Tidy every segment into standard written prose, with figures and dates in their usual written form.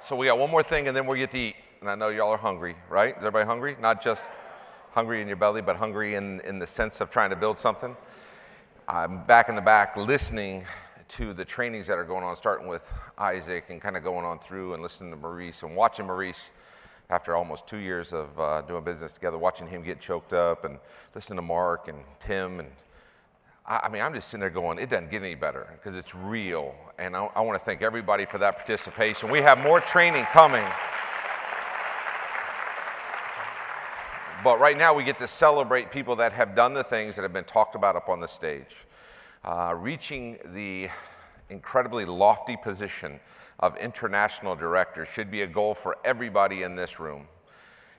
So we got one more thing and then we'll get to eat. And I know y'all are hungry, right? Is everybody hungry? Not just hungry in your belly, but hungry in the sense of trying to build something. I'm back in the back listening to the trainings that are going on, starting with Isaac and kind of going on through and listening to Maurice and watching Maurice after almost 2 years of doing business together, watching him get choked up and listening to Mark and Tim. And I mean, I'm just sitting there going, it doesn't get any better because it's real. And I want to thank everybody for that participation. We have more training coming. But right now we get to celebrate people that have done the things that have been talked about up on the stage. Reaching the incredibly lofty position of international director should be a goal for everybody in this room.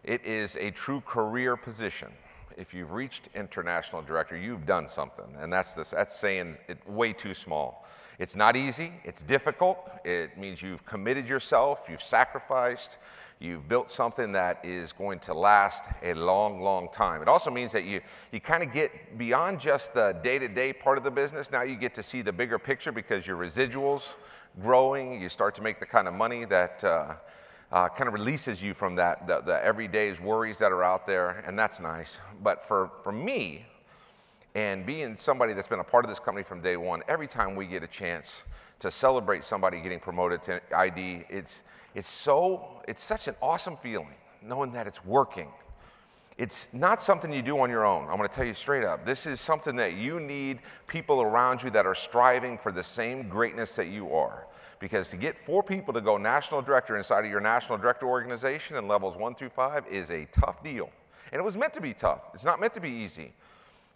It is a true career position. If you've reached international director, you've done something, and that's saying it way too small. It's not easy, it's difficult. It means you've committed yourself, you've sacrificed, you've built something that is going to last a long, long time. It also means that you kind of get beyond just the day-to-day part of the business. Now you get to see the bigger picture because your residuals growing, you start to make the kind of money that kind of releases you from the everyday's worries that are out there, and that's nice. But for me, and being somebody that's been a part of this company from day one, every time we get a chance to celebrate somebody getting promoted to ID, it's such an awesome feeling knowing that it's working. It's not something you do on your own. I'm going to tell you straight up. This is something that you need people around you that are striving for the same greatness that you are. Because to get 4 people to go national director inside of your national director organization in levels 1 through 5 is a tough deal. And it was meant to be tough. It's not meant to be easy.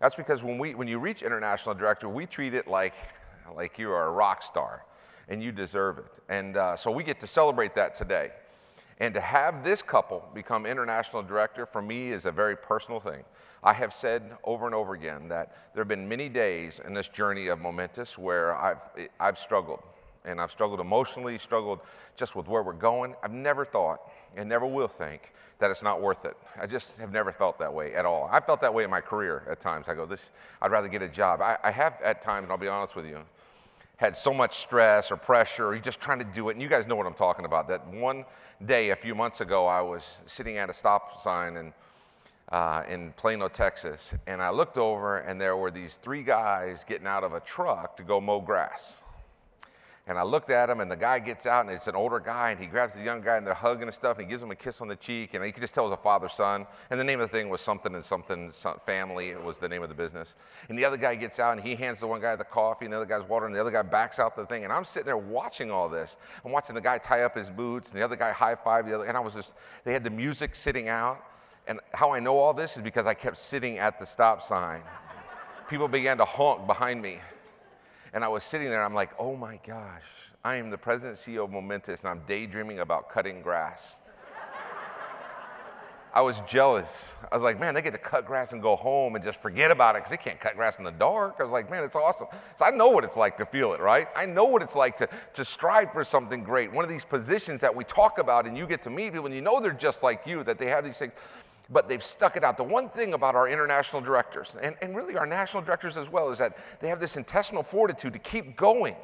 That's because when you reach international director, we treat it like you are a rock star and you deserve it. And so we get to celebrate that today. And to have this couple become international director for me is a very personal thing. I have said over and over again that there have been many days in this journey of Momentous where I've struggled. And I've struggled emotionally, struggled just with where we're going. I've never thought and never will think that it's not worth it. I just have never felt that way at all. I felt that way in my career at times. I go, I'd rather get a job. I have at times, and I'll be honest with you, had so much stress or pressure, or you're just trying to do it. And you guys know what I'm talking about. That one day a few months ago, I was sitting at a stop sign in Plano, Texas, and I looked over, and there were these 3 guys getting out of a truck to go mow grass. And I looked at him, and the guy gets out, and it's an older guy, and he grabs the young guy, and they're hugging and stuff, and he gives him a kiss on the cheek, and you could just tell it was a father-son. And the name of the thing was something and something, family, it was the name of the business. And the other guy gets out, and he hands the one guy the coffee, and the other guy's water, and the other guy backs out the thing. And I'm sitting there watching all this. I'm watching the guy tie up his boots, and the other guy high-five the other, and they had the music sitting out. And how I know all this is because I kept sitting at the stop sign. People began to honk behind me. And I was sitting there, I'm like, oh my gosh, I am the president and CEO of Momentous, and I'm daydreaming about cutting grass. I was jealous. I was like, man, they get to cut grass and go home and just forget about it because they can't cut grass in the dark. I was like, man, it's awesome. So I know what it's like to feel it, right? I know what it's like to strive for something great. One of these positions that we talk about, and you get to meet people, and you know they're just like you, that they have these things, but they've stuck it out. The one thing about our international directors, and really our national directors as well, is that they have this intestinal fortitude to keep going.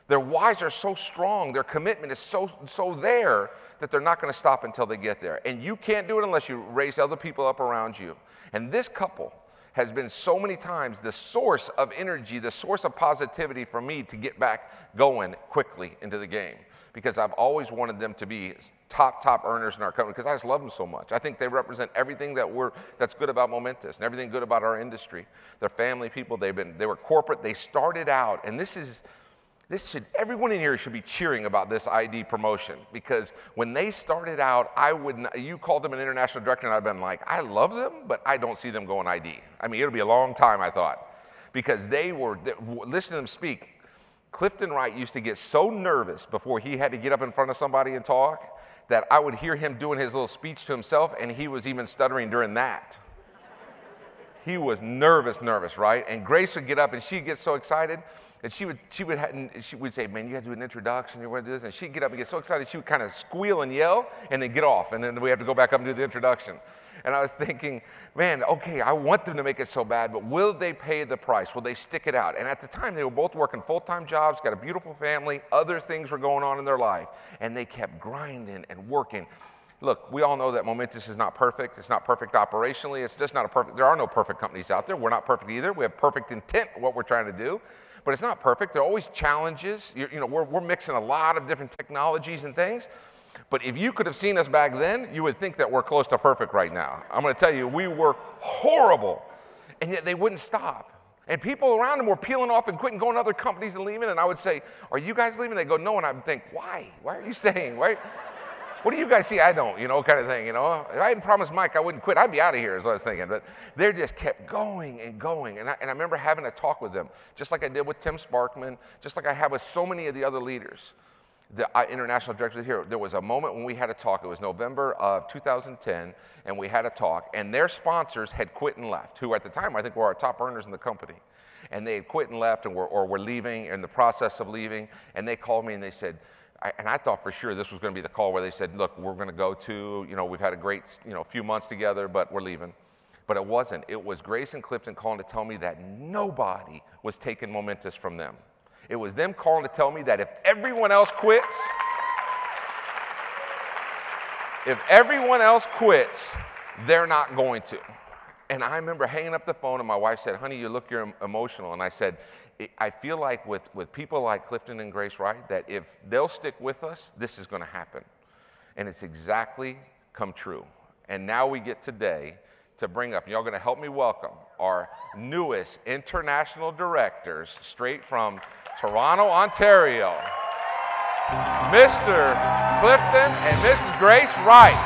Their whys are so strong, their commitment is so there that they're not going to stop until they get there. And you can't do it unless you raise other people up around you. And this couple has been so many times the source of energy, the source of positivity for me to get back going quickly into the game. Because I've always wanted them to be top earners in our company because I just love them so much. I think they represent everything that's good about Momentous and everything good about our industry. They're family people. They were corporate. They started out, and everyone in here should be cheering about this ID promotion because when they started out, you called them an international director, and I'd been like, I love them, but I don't see them going ID. I mean, it'll be a long time, I thought, because listen to them speak. Clifton Wright used to get so nervous before he had to get up in front of somebody and talk that I would hear him doing his little speech to himself, and he was even stuttering during that. he was nervous, right? And Grace would get up and she'd get so excited. And she would say, man, you got to do an introduction. You want to do this? And she'd get up and get so excited, she would kind of squeal and yell and then get off. And then we have to go back up and do the introduction. And I was thinking, man, okay, I want them to make it so bad, but will they pay the price? Will they stick it out? And at the time, they were both working full-time jobs, got a beautiful family, other things were going on in their life. And they kept grinding and working. Look, we all know that Momentous is not perfect. It's not perfect operationally. It's just not a perfect, there are no perfect companies out there. We're not perfect either. We have perfect intent in what we're trying to do. But it's not perfect. There are always challenges. We're mixing a lot of different technologies and things. But if you could have seen us back then, you would think that we're close to perfect right now. I'm going to tell you, we were horrible. And yet they wouldn't stop. And people around them were peeling off and quitting, going to other companies and leaving. And I would say, are you guys leaving? They go, no. And I would think, why? Why are you staying? Why? What do you guys see? I don't, kind of thing, If I hadn't promised Mike I wouldn't quit, I'd be out of here is what I was thinking. But they just kept going and going. And I remember having a talk with them, just like I did with Tim Sparkman, just like I have with so many of the other leaders, the international directors here. There was a moment when we had a talk. It was November of 2010, and we had a talk. And their sponsors had quit and left, who at the time I think were our top earners in the company. And they had quit and left or were leaving, in the process of leaving. And they called me and they said, and I thought for sure this was going to be the call where they said, look, we're going to go to, we've had a great, few months together, but we're leaving. But it wasn't. It was Grace and Clifton calling to tell me that nobody was taking Momentous from them. It was them calling to tell me that if everyone else quits, they're not going to. And I remember hanging up the phone and my wife said, honey, you're emotional. And I said, I feel like with people like Clifton and Grace Wright, that if they'll stick with us, this is going to happen. And it's exactly come true. And now we get today to bring up, y'all going to help me welcome our newest international directors straight from Toronto, Ontario, Mr. Clifton and Mrs. Grace Wright,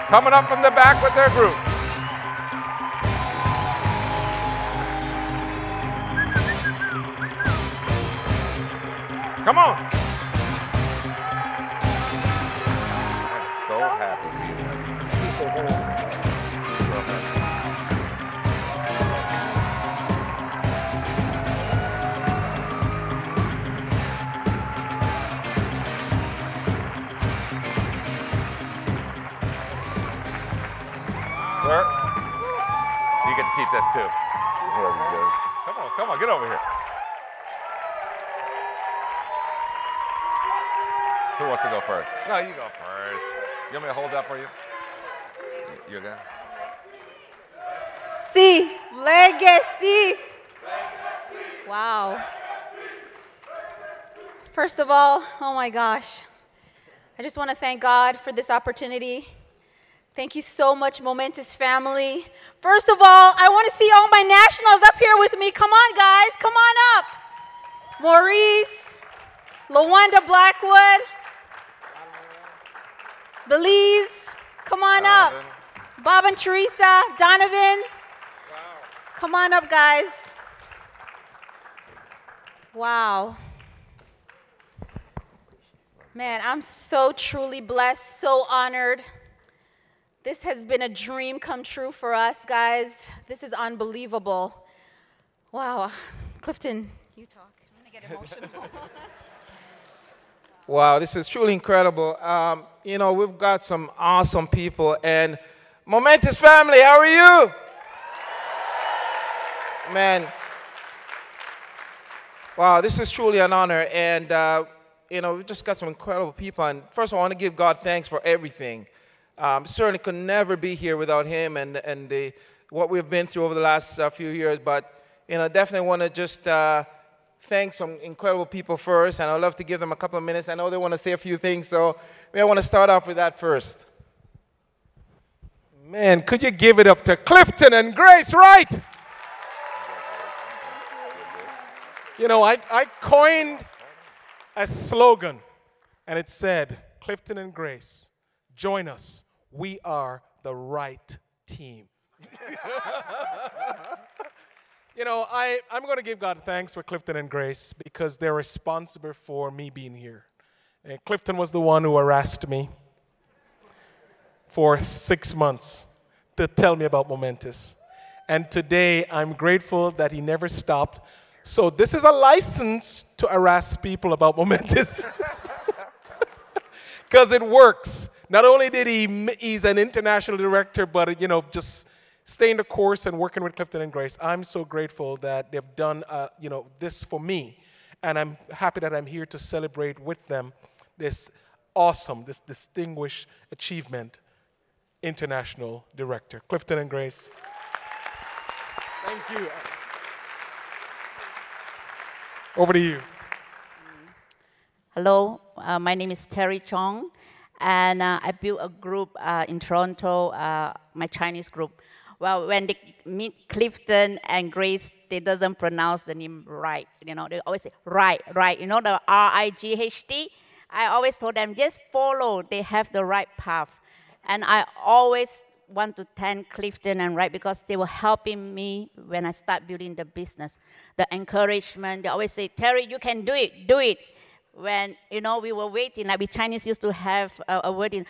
coming up from the back with their group. Come on. I'm so happy to be here. Sir, you get to keep this too. Come on, get over here. Who wants to go first? No, you go first. You want me to hold that for you? You okay? Sí, legacy. Wow. First of all, oh my gosh. I just want to thank God for this opportunity. Thank you so much, Momentous family. First of all, I want to see all my nationals up here with me. Come on, guys. Come on up. Maurice, LaWanda Blackwood, Belize, come on up. Bob and Teresa, Donovan. Come on up, guys. Wow. Man, I'm so truly blessed, so honored. This has been a dream come true for us, guys. This is unbelievable. Wow. Clifton, you talk. I'm going to get emotional. Wow, this is truly incredible. We've got some awesome people. And Momentous family, how are you? Man, wow, this is truly an honor. And, we've just got some incredible people. And first of all, I want to give God thanks for everything. Certainly could never be here without him and what we've been through over the last few years. But, definitely want to just thank some incredible people first, and I'd love to give them a couple of minutes. I know they want to say a few things, so I want to start off with that first. Man, could you give it up to Clifton and Grace Wright? I coined a slogan, and it said, Clifton and Grace, join us. We are the right team. I'm going to give God thanks for Clifton and Grace because they're responsible for me being here. And Clifton was the one who harassed me for 6 months to tell me about Momentous. And today, I'm grateful that he never stopped. So this is a license to harass people about Momentous. Because it works. Not only did he's an international director, but just staying the course and working with Clifton and Grace. I'm so grateful that they've done this for me. And I'm happy that I'm here to celebrate with them this awesome, this distinguished achievement, international director. Clifton and Grace. Thank you. Over to you. Hello, my name is Terry Chong, and I built a group in Toronto, my Chinese group. Well, when they meet Clifton and Grace, they doesn't pronounce the name right. They always say right. The R-I-G-H-T. I always told them, just follow. They have the right path. And I always want to thank Clifton and Wright because they were helping me when I start building the business. The encouragement, they always say, Terry, you can do it, do it. When, we were waiting, like we Chinese used to have a word in,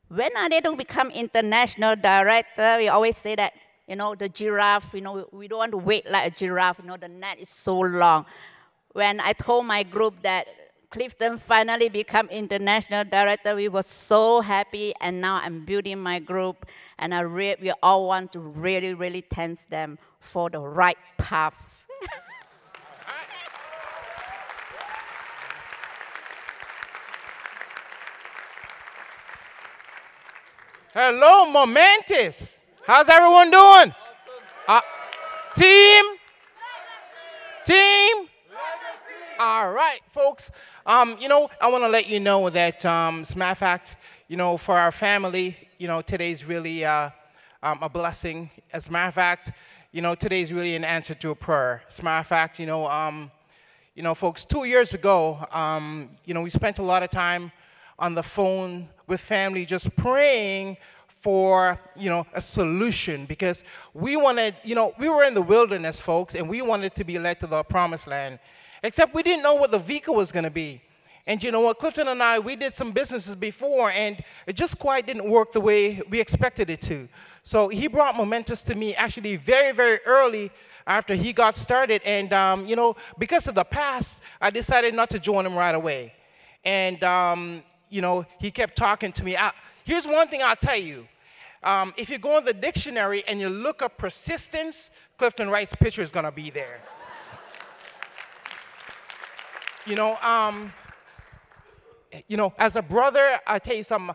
when are they going to become international director? We always say that, the giraffe, we don't want to wait like a giraffe, the net is so long. When I told my group that Clifton finally become international director, we were so happy, and now I'm building my group, and we all want to really, really thank them for the right path. Hello, Momentous. How's everyone doing? Awesome. Team? Team? All right, folks. I want to let you know that, as a matter of fact, for our family, today's really a blessing. As a matter of fact, today's really an answer to a prayer. As a matter of fact, folks, 2 years ago, we spent a lot of time on the phone with family just praying for, a solution because we wanted, we were in the wilderness, folks, and we wanted to be led to the promised land. Except we didn't know what the vehicle was going to be. And you know what, Clifton and I, we did some businesses before, and it just quite didn't work the way we expected it to. So he brought Momentous to me actually very, very early after he got started. And, because of the past, I decided not to join him right away. And, he kept talking to me. Here's one thing I'll tell you. If you go in the dictionary and you look up persistence, Clifton Wright's picture is going to be there. As a brother, I tell you something.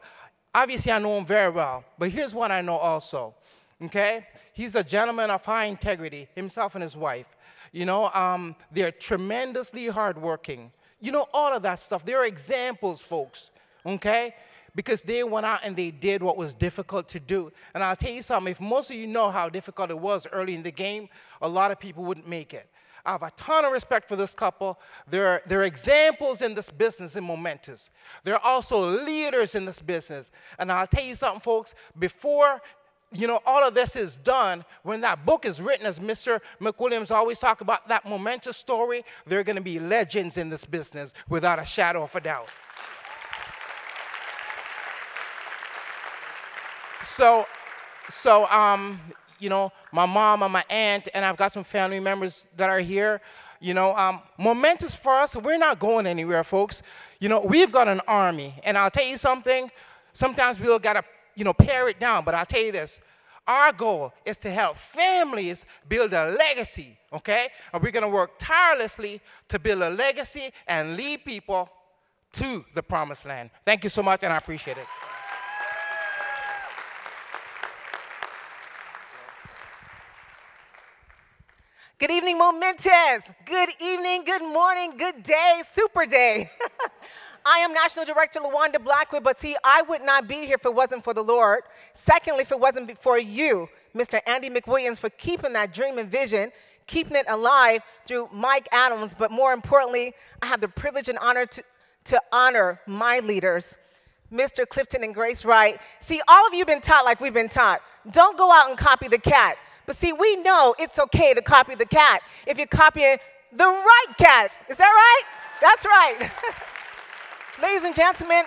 Obviously, I know him very well, but here's what I know also. Okay, he's a gentleman of high integrity, himself and his wife. They're tremendously hardworking. All of that stuff. They're examples, folks. Okay, because they went out and they did what was difficult to do. And I'll tell you something. If most of you know how difficult it was early in the game, a lot of people wouldn't make it. I have a ton of respect for this couple. They're examples in this business in Momentous. They're also leaders in this business. And I'll tell you something, folks, before all of this is done, when that book is written, as Mr. McWilliams always talk about that Momentous story, they're going to be legends in this business without a shadow of a doubt. So, my mom and my aunt, and I've got some family members that are here. Momentous for us, we're not going anywhere, folks. We've got an army, and I'll tell you something. Sometimes we'll got to, pare it down, but I'll tell you this. Our goal is to help families build a legacy, okay? And we're going to work tirelessly to build a legacy and lead people to the promised land. Thank you so much, and I appreciate it. Good evening, Momentous. Good evening, good morning, good day, super day. I am National Director LaWanda Blackwood, but see, I would not be here if it wasn't for the Lord. Secondly, if it wasn't for you, Mr. Andy McWilliams, for keeping that dream and vision, keeping it alive through Mike Adams. But more importantly, I have the privilege and honor to honor my leaders, Mr. Clifton and Grace Wright. See, all of you have been taught like we've been taught. Don't go out and copy the cat. But see, we know it's okay to copy the cat if you're copying the right cat. Is that right? That's right. Ladies and gentlemen,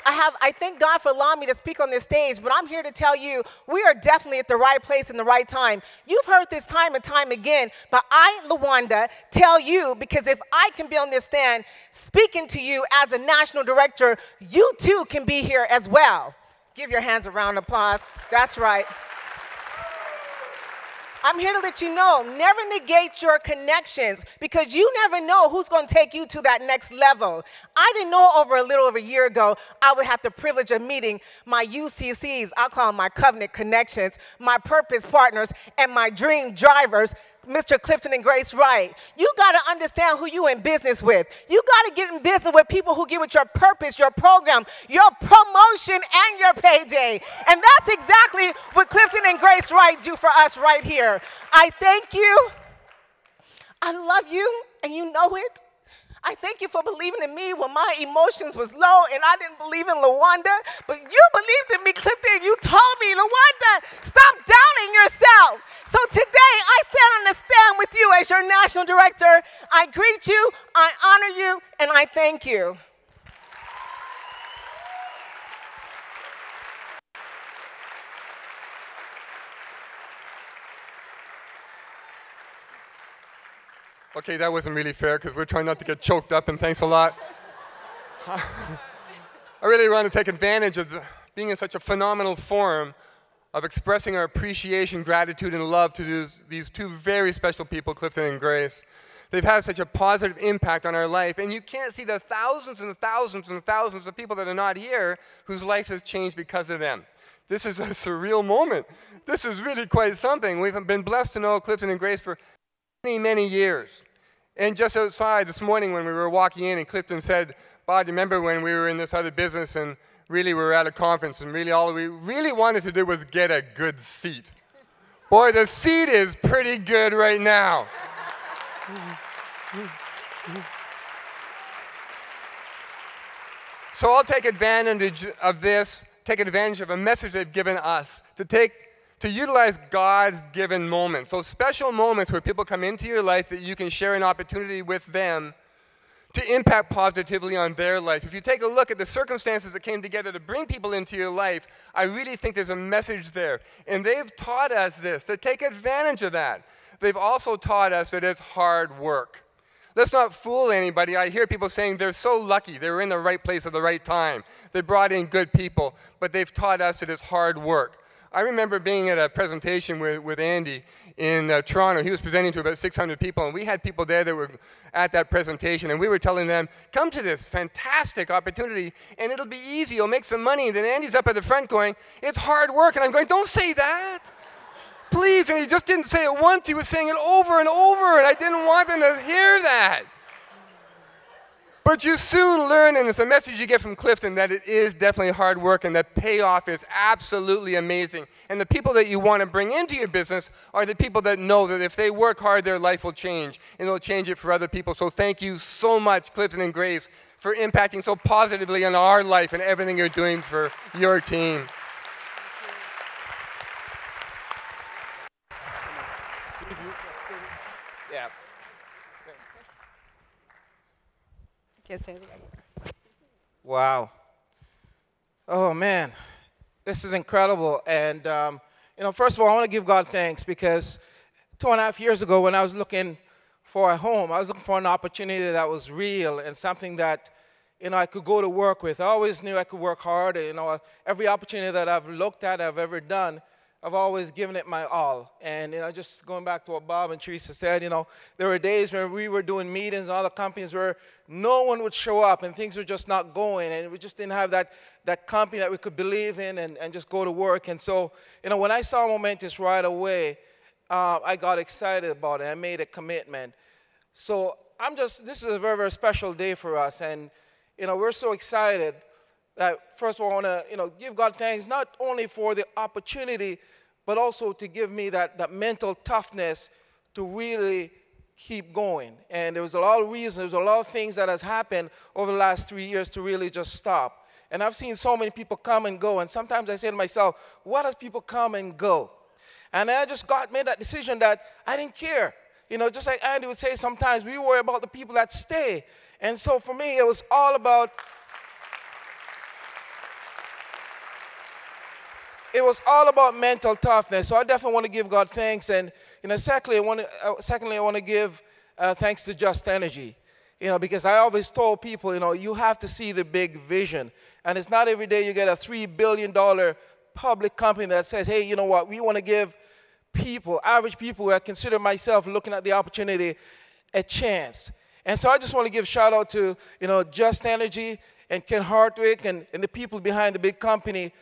I thank God for allowing me to speak on this stage, but I'm here to tell you we are definitely at the right place in the right time. You've heard this time and time again, but I, LaWanda, tell you, because if I can be on this stand speaking to you as a national director, you too can be here as well. Give your hands a round of applause. That's right. I'm here to let you know, never negate your connections, because you never know who's going to take you to that next level. I didn't know a little over a year ago I would have the privilege of meeting my UCCs, I'll call them my covenant connections, my purpose partners, and my dream drivers, Mr. Clifton and Grace Wright. You got to understand who you in business with. You got to get in business with people who get with your purpose, your program, your promotion, and your payday. And that's exactly what Clifton and Grace Wright do for us right here. I thank you. I love you, and you know it. I thank you for believing in me when my emotions was low and I didn't believe in LaWanda, but you believed in me, Clifton. You told me, LaWanda, stop doubting yourself. So today, I stand on the stand with you as your national director. I greet you, I honor you, and I thank you. Okay, that wasn't really fair because we're trying not to get choked up, and thanks a lot. I really want to take advantage of being in such a phenomenal forum of expressing our appreciation, gratitude, and love to these two very special people, Clifton and Grace. They've had such a positive impact on our life, and you can't see the thousands and thousands and thousands of people that are not here whose life has changed because of them. This is a surreal moment. This is really quite something. We've been blessed to know Clifton and Grace for many, many years. And just outside this morning when we were walking in and Clifton said, Bob, you remember when we were in this other business and really we were at a conference and really all we really wanted to do was get a good seat. Boy, the seat is pretty good right now. So I'll take advantage of this, take advantage of a message they've given us to utilize God's given moments, those special moments where people come into your life that you can share an opportunity with them to impact positively on their life. If you take a look at the circumstances that came together to bring people into your life, I really think there's a message there. And they've taught us this, to take advantage of that. They've also taught us that it's hard work. Let's not fool anybody. I hear people saying they're so lucky, they were in the right place at the right time. They brought in good people, but they've taught us that it's hard work. I remember being at a presentation with Andy in Toronto. He was presenting to about 600 people, and we had people there that were at that presentation, and we were telling them, come to this fantastic opportunity, and it'll be easy, you'll make some money. And then Andy's up at the front going, it's hard work, and I'm going, don't say that. Please, and he just didn't say it once, he was saying it over and over, and I didn't want them to hear that. But you soon learn, and it's a message you get from Clifton, that it is definitely hard work and the payoff is absolutely amazing. And the people that you want to bring into your business are the people that know that if they work hard, their life will change, and they'll change it for other people. So thank you so much, Clifton and Grace, for impacting so positively on our life and everything you're doing for your team. Yeah. Wow. Oh, man. This is incredible. And, first of all, I want to give God thanks because 2.5 years ago when I was looking for a home, I was looking for an opportunity that was real and something that, I could go to work with. I always knew I could work hard. Every opportunity that I've looked at, I've ever done, I've always given it my all. And, just going back to what Bob and Teresa said, there were days where we were doing meetings in other companies where no one would show up and things were just not going. And we just didn't have that company that we could believe in and just go to work. And so, when I saw Momentous right away, I got excited about it. I made a commitment. So this is a very, very special day for us. And, we're so excited that, first of all, I want to, give God thanks not only for the opportunity, but also to give me that mental toughness to really keep going. And there was a lot of reasons, there's a lot of things that has happened over the last 3 years to really just stop. And I've seen so many people come and go, and sometimes I say to myself, why does people come and go? And I just made that decision that I didn't care. Just like Andy would say sometimes, we worry about the people that stay. And so for me, it was all about it was all about mental toughness. So I definitely want to give God thanks. And secondly, I want to give thanks to Just Energy. Because I always told people, you have to see the big vision. And it's not every day you get a $3 billion public company that says, hey, you know what, we want to give people, average people who I consider myself looking at the opportunity, a chance. And so I just want to give shout out to, Just Energy and Ken Hartwick and the people behind the big company.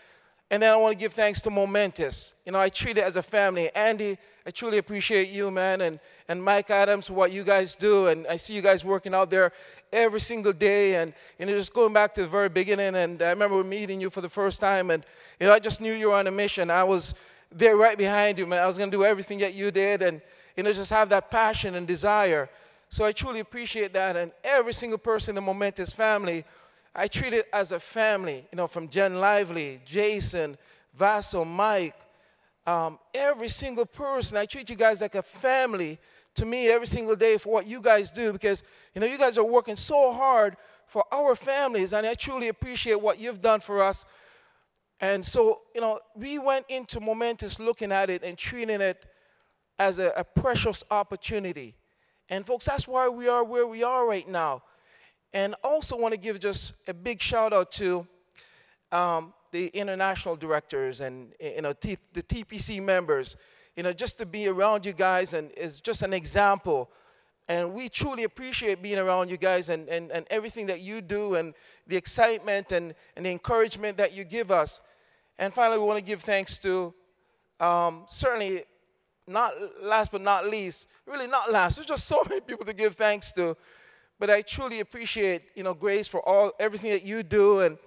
And then I want to give thanks to Momentous. I treat it as a family. Andy, I truly appreciate you, man, and Mike Adams, for what you guys do. And I see you guys working out there every single day. And just going back to the very beginning, and I remember meeting you for the first time, and I just knew you were on a mission. I was there right behind you, man. I was going to do everything that you did, and just have that passion and desire. So I truly appreciate that. And every single person in the Momentous family, I treat it as a family, from Jen Lively, Jason, Vaso, Mike, every single person. I treat you guys like a family to me every single day for what you guys do, because, you guys are working so hard for our families, and I truly appreciate what you've done for us. And so, we went into Momentous looking at it and treating it as a precious opportunity. And folks, that's why we are where we are right now. And also want to give just a big shout out to the international directors and the TPC members. Just to be around you guys and is just an example. And we truly appreciate being around you guys and everything that you do and the excitement and the encouragement that you give us. And finally, we want to give thanks to certainly not last but not least, really not last. There's just so many people to give thanks to. But I truly appreciate, Grace, for everything that you do. And,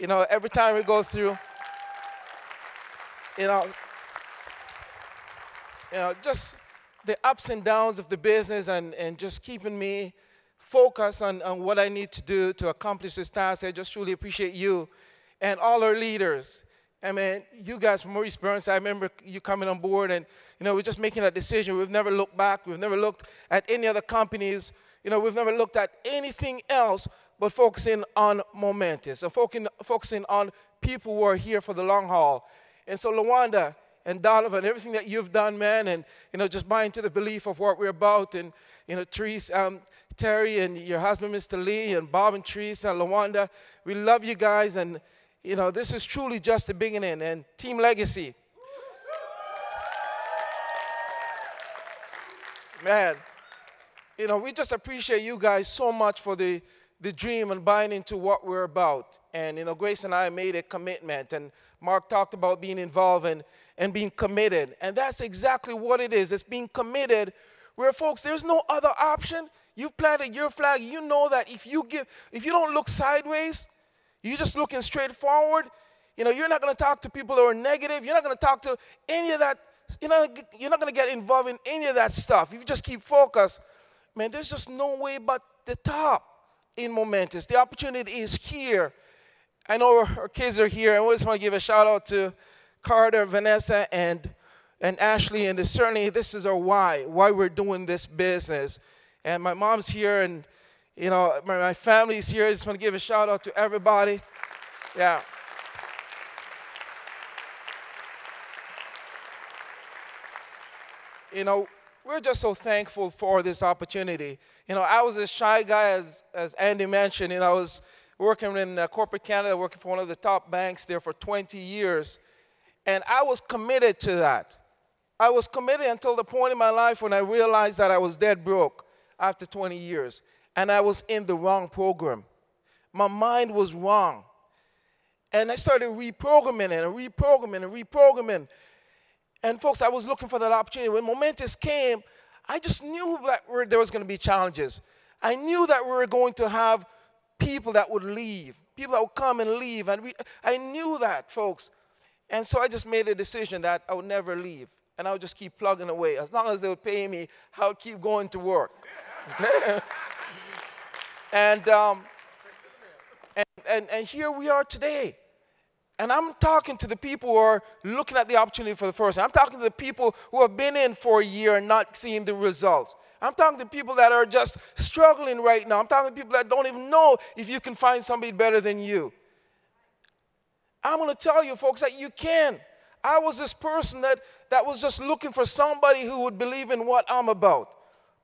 every time we go through, just the ups and downs of the business and just keeping me focused on what I need to do to accomplish this task. I just truly appreciate you and all our leaders. I mean, you guys from Maurice Burns, I remember you coming on board and, we're just making a decision. We've never looked back. We've never looked at any other companies. We've never looked at anything else but focusing on Momentous and focusing on people who are here for the long haul. And so, Lawanda and Donovan, everything that you've done, man, and, just buying into the belief of what we're about. And, Terry and your husband, Mr. Lee, and Bob and Teresa and Lawanda, we love you guys. And, this is truly just the beginning. And Team Legacy. Man. We just appreciate you guys so much for the dream and buying into what we're about. And, Grace and I made a commitment. And Mark talked about being involved and being committed. And that's exactly what it is. It's being committed where, folks, there's no other option. You've planted your flag. You know that if you don't look sideways, you're just looking straight forward. You're not going to talk to people who are negative. You're not going to talk to any of that. You're not going to get involved in any of that stuff. You just keep focused. Man, there's just no way but the top in Momentous. The opportunity is here. I know our kids are here, and we just want to give a shout out to Carter, Vanessa, and Ashley. And certainly, this is our why we're doing this business. And my mom's here, and my family's here. I just want to give a shout out to everybody. Yeah. We're just so thankful for this opportunity. I was a shy guy, as Andy mentioned. I was working in corporate Canada, working for one of the top banks there for 20 years. And I was committed to that. I was committed until the point in my life when I realized that I was dead broke after 20 years. And I was in the wrong program. My mind was wrong. And I started reprogramming and reprogramming. And folks, I was looking for that opportunity. When Momentous came, I just knew that there was going to be challenges. I knew that we were going to have people that would leave, people that would come and leave. And I knew that, folks. And so I just made a decision that I would never leave. And I would just keep plugging away. As long as they would pay me, I would keep going to work. Okay? And here we are today. And I'm talking to the people who are looking at the opportunity for the first time. I'm talking to the people who have been in for a year and not seeing the results. I'm talking to people that are just struggling right now. I'm talking to people that don't even know if you can find somebody better than you. I'm going to tell you, folks, that you can. I was this person that was just looking for somebody who would believe in what I'm about.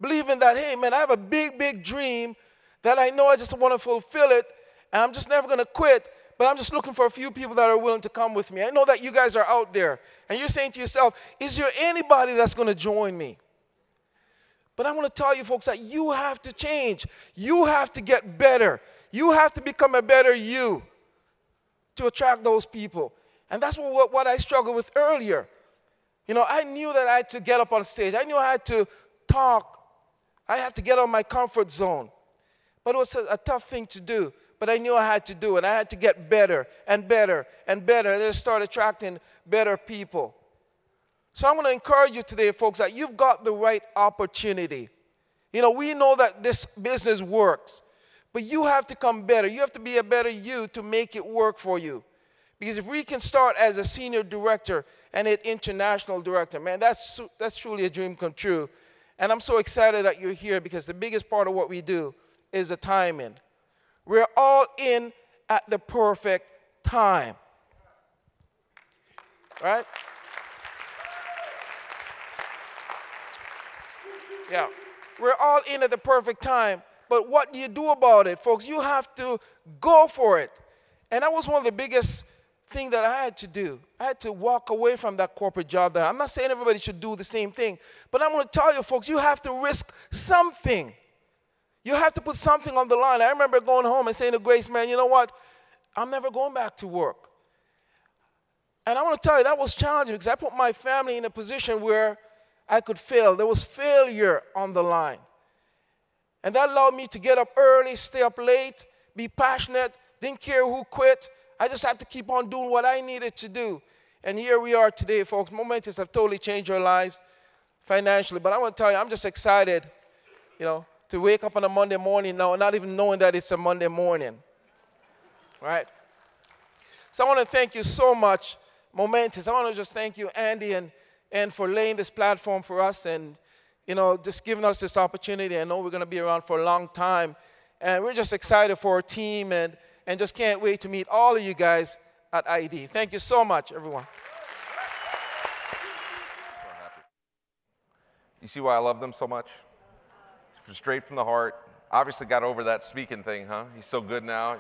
Believing that, hey, man, I have a big, big dream that I know I just want to fulfill it, and I'm just never going to quit, but I'm just looking for a few people that are willing to come with me. I know that you guys are out there, and you're saying to yourself, is there anybody that's going to join me? But I want to tell you, folks, that you have to change. You have to get better. You have to become a better you to attract those people. And that's what I struggled with earlier. You know, I knew that I had to get up on stage. I knew I had to talk. I had to get out of my comfort zone. But it was a tough thing to do. But I knew I had to do it. I had to get better and better and better. And then start attracting better people. So I'm going to encourage you today, folks, that you've got the right opportunity. You know, we know that this business works. But you have to come better. You have to be a better you to make it work for you. Because if we can start as a senior director and an international director, man, that's truly a dream come true. And I'm so excited that you're here because the biggest part of what we do is the timing. We're all in at the perfect time. Right? Yeah. We're all in at the perfect time. But what do you do about it, folks? You have to go for it. And that was one of the biggest things that I had to do. I had to walk away from that corporate job there. I'm not saying everybody should do the same thing. But I'm going to tell you, folks, you have to risk something. You have to put something on the line. I remember going home and saying to Grace, man, you know what? I'm never going back to work. And I want to tell you, that was challenging because I put my family in a position where I could fail. There was failure on the line. And that allowed me to get up early, stay up late, be passionate, didn't care who quit. I just had to keep on doing what I needed to do. And here we are today, folks. Momentous have totally changed our lives financially. But I want to tell you, I'm just excited, you know, to wake up on a Monday morning now, not even knowing that it's a Monday morning. Right? So I want to thank you so much, Momentous. I want to just thank you, Andy, and for laying this platform for us and, you know, just giving us this opportunity. I know we're going to be around for a long time. And we're just excited for our team and just can't wait to meet all of you guys at ID. Thank you so much, everyone. You see why I love them so much? Straight from the heart. Obviously got over that speaking thing, huh? He's so good now.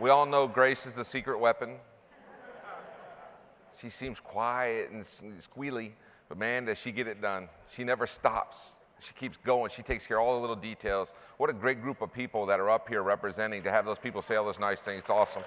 We all know Grace is the secret weapon. She seems quiet and squealy, but man, does she get it done. She never stops. She keeps going. She takes care of all the little details. What a great group of people that are up here representing to have those people say all those nice things. It's awesome.